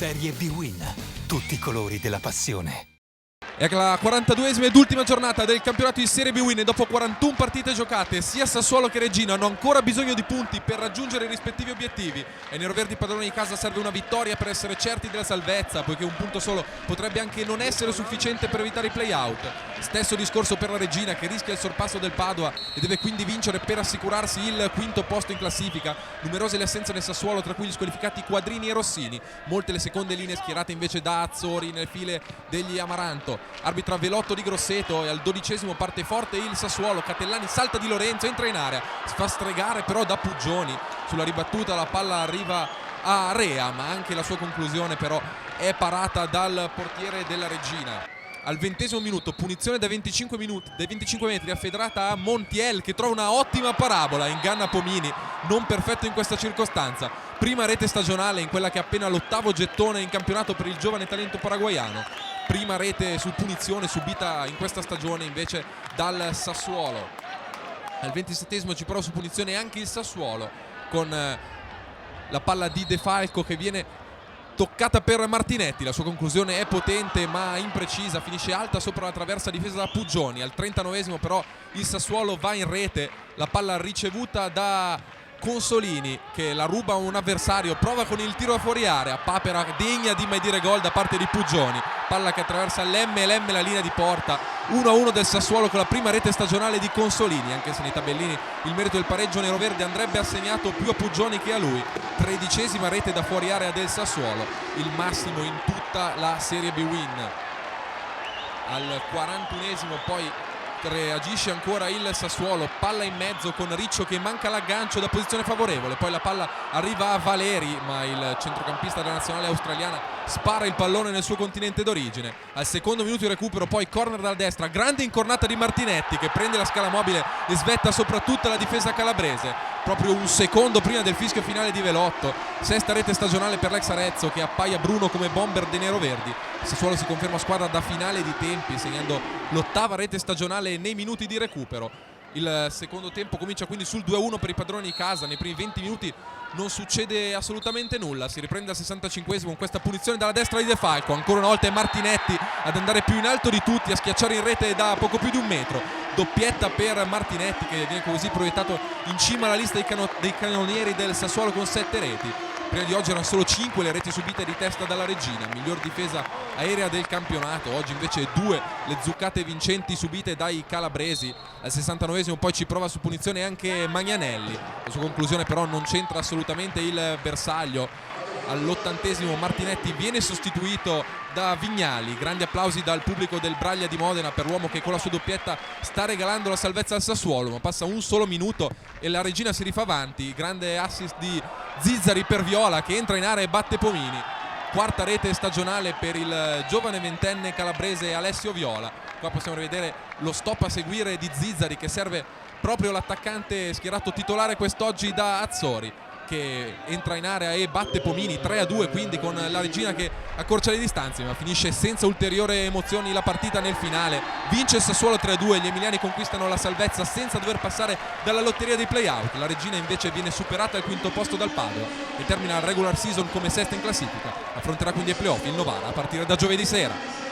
Serie B-Win. Tutti i colori della passione. È la 42esima ed ultima giornata del campionato di Serie B-Win e dopo 41 partite giocate sia Sassuolo che Reggina hanno ancora bisogno di punti per raggiungere i rispettivi obiettivi. Ai neroverdi padroni di casa serve una vittoria per essere certi della salvezza, poiché un punto solo potrebbe anche non essere sufficiente per evitare i play-out. Stesso discorso per la Reggina, che rischia il sorpasso del Padova e deve quindi vincere per assicurarsi il quinto posto in classifica. Numerose le assenze del Sassuolo, tra cui gli squalificati Quadrini e Rossini, molte le seconde linee schierate invece da Azzori nelle file degli Amaranto. Arbitra Velotto di Grosseto e al 12esimo parte forte il Sassuolo. Catellani salta di Lorenzo, entra in area, si fa stregare però da Puggioni. Sulla ribattuta la palla arriva a Rea, ma anche la sua conclusione però è parata dal portiere della Reggina. Al 20esimo minuto punizione dai 25 metri affederata a Montiel, che trova una ottima parabola, inganna Pomini, non perfetto in questa circostanza. Prima rete stagionale in quella che è appena l'8º gettone in campionato per il giovane talento paraguaiano. Prima rete su punizione subita in questa stagione invece dal Sassuolo. Al 27esimo ci prova su punizione anche il Sassuolo, con la palla di De Falco che viene toccata per Martinetti. La sua conclusione è potente ma imprecisa, finisce alta sopra la traversa difesa da Puggioni. Al 39esimo però il Sassuolo va in rete, la palla ricevuta da Consolini che la ruba a un avversario, prova con il tiro da fuori area, papera degna di mai dire gol da parte di Puggioni, palla che attraversa l'MLM la linea di porta. 1-1 del Sassuolo con la prima rete stagionale di Consolini, anche se nei tabellini il merito del pareggio neroverde andrebbe assegnato più a Puggioni che a lui. 13esima rete da fuori area del Sassuolo, il massimo in tutta la Serie B-Win. Al 41esimo poi reagisce ancora il Sassuolo, palla in mezzo con Riccio che manca l'aggancio da posizione favorevole, poi la palla arriva a Valeri ma il centrocampista della nazionale australiana spara il pallone nel suo continente d'origine. Al secondo minuto di recupero poi corner dalla destra, grande incornata di Martinetti che prende la scala mobile e svetta soprattutto la difesa calabrese, proprio un secondo prima del fischio finale di Velotto. Sesta rete stagionale per l'ex Arezzo che appaia Bruno come bomber dei neroverdi. Il Sassuolo si conferma squadra da finale di tempi, segnando l'8ª rete stagionale nei minuti di recupero. Il secondo tempo comincia quindi sul 2-1 per i padroni di casa. Nei primi 20 minuti non succede assolutamente nulla, si riprende al 65esimo con questa punizione dalla destra di De Falco. Ancora una volta è Martinetti ad andare più in alto di tutti, a schiacciare in rete da poco più di un metro. Doppietta per Martinetti che viene così proiettato in cima alla lista dei cannonieri del Sassuolo con 7 reti. Prima di oggi erano solo 5 le reti subite di testa dalla Reggina, miglior difesa aerea del campionato. Oggi invece 2 le zuccate vincenti subite dai calabresi. Al 69esimo poi ci prova su punizione anche Magnanelli, la sua conclusione però non c'entra assolutamente il bersaglio. All'80esimo Martinetti viene sostituito da Vignali, grandi applausi dal pubblico del Braglia di Modena per l'uomo che con la sua doppietta sta regalando la salvezza al Sassuolo, ma passa un solo minuto e la Reggina si rifà avanti. Grande assist di Zizzari per Viola che entra in area e batte Pomini. Quarta rete stagionale per il giovane ventenne calabrese Alessio Viola. Qua possiamo rivedere lo stop a seguire di Zizzari che serve proprio l'attaccante schierato titolare quest'oggi da Azzori, che entra in area e batte Pomini 3-2, quindi con la Reggina che accorcia le distanze, ma finisce senza ulteriori emozioni la partita nel finale. Vince il Sassuolo 3-2, gli emiliani conquistano la salvezza senza dover passare dalla lotteria dei play-out. La Reggina invece viene superata al quinto posto dal Padova e termina la regular season come sesta in classifica. Affronterà quindi i play-off il Novara a partire da giovedì sera.